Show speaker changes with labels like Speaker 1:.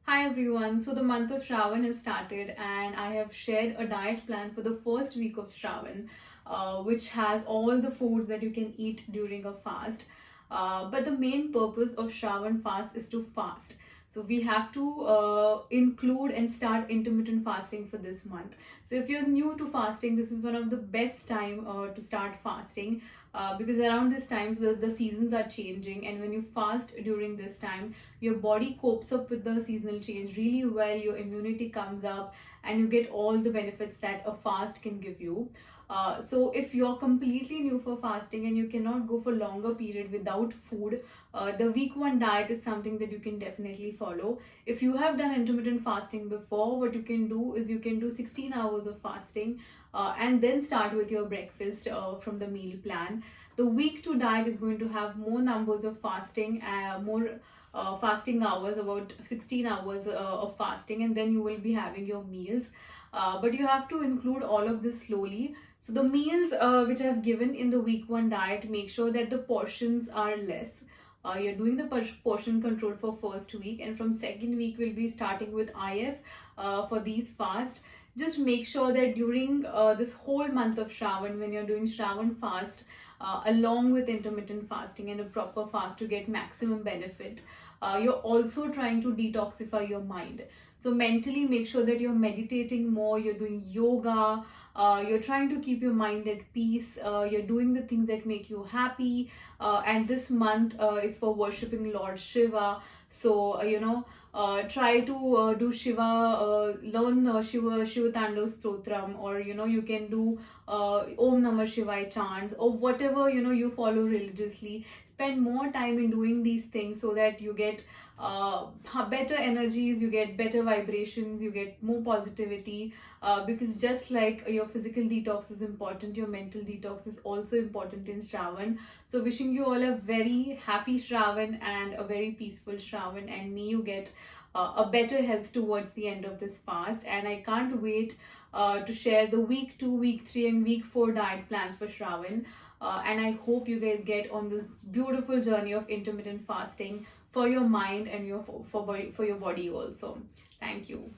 Speaker 1: Hi everyone. So the month of Shravan has started, and I have shared a diet plan for the first week of Shravan, which has all the foods that you can eat during a fast. But the main purpose of Shravan fast is to fast. So we have to include and start intermittent fasting for this month. So if you're new to fasting, this is one of the best time to start fasting, because around this time the seasons are changing, and when you fast during this time, your body copes up with the seasonal change really well. Your immunity comes up, and you get all the benefits that a fast can give you. So if you're completely new for fasting and you cannot go for longer period without food, the week one diet is something that you can definitely follow. If you have done intermittent fasting before, what you can do is you can do 16 hours of fasting, and then start with your breakfast from the meal plan. The week two diet is going to have more numbers of fasting, more fasting hours, about 16 hours of fasting, and then you will be having your meals. But you have to include all of this slowly. So the meals which I have given in the week one diet, make sure that the portions are less. You're doing the portion control for first week, and from second week we'll be starting with IF for these fasts. Just make sure that during this whole month of Shravan, when you're doing Shravan fast, along with intermittent fasting and a proper fast to get maximum benefit, you're also trying to detoxify your mind. So mentally, make sure that you're meditating more, you're doing yoga, you're trying to keep your mind at peace, you're doing the things that make you happy. And this month is for worshipping Lord Shiva. So, try to do Shiva, learn Shiva Tandava Stotram, or you can do Om Namah Shivaya chants, or whatever you follow religiously. Spend more time in doing these things so that you get better energies, you get better vibrations, you get more positivity. Because just like your physical detox is important, your mental detox is also important in Shravan. So wishing you all a very happy Shravan and a very peaceful Shravan, and may you get a better health towards the end of this fast. And I can't wait to share the week 2, week 3, and week 4 diet plans for Shravan. And I hope you guys get on this beautiful journey of intermittent fasting for your mind and for your body also. Thank you.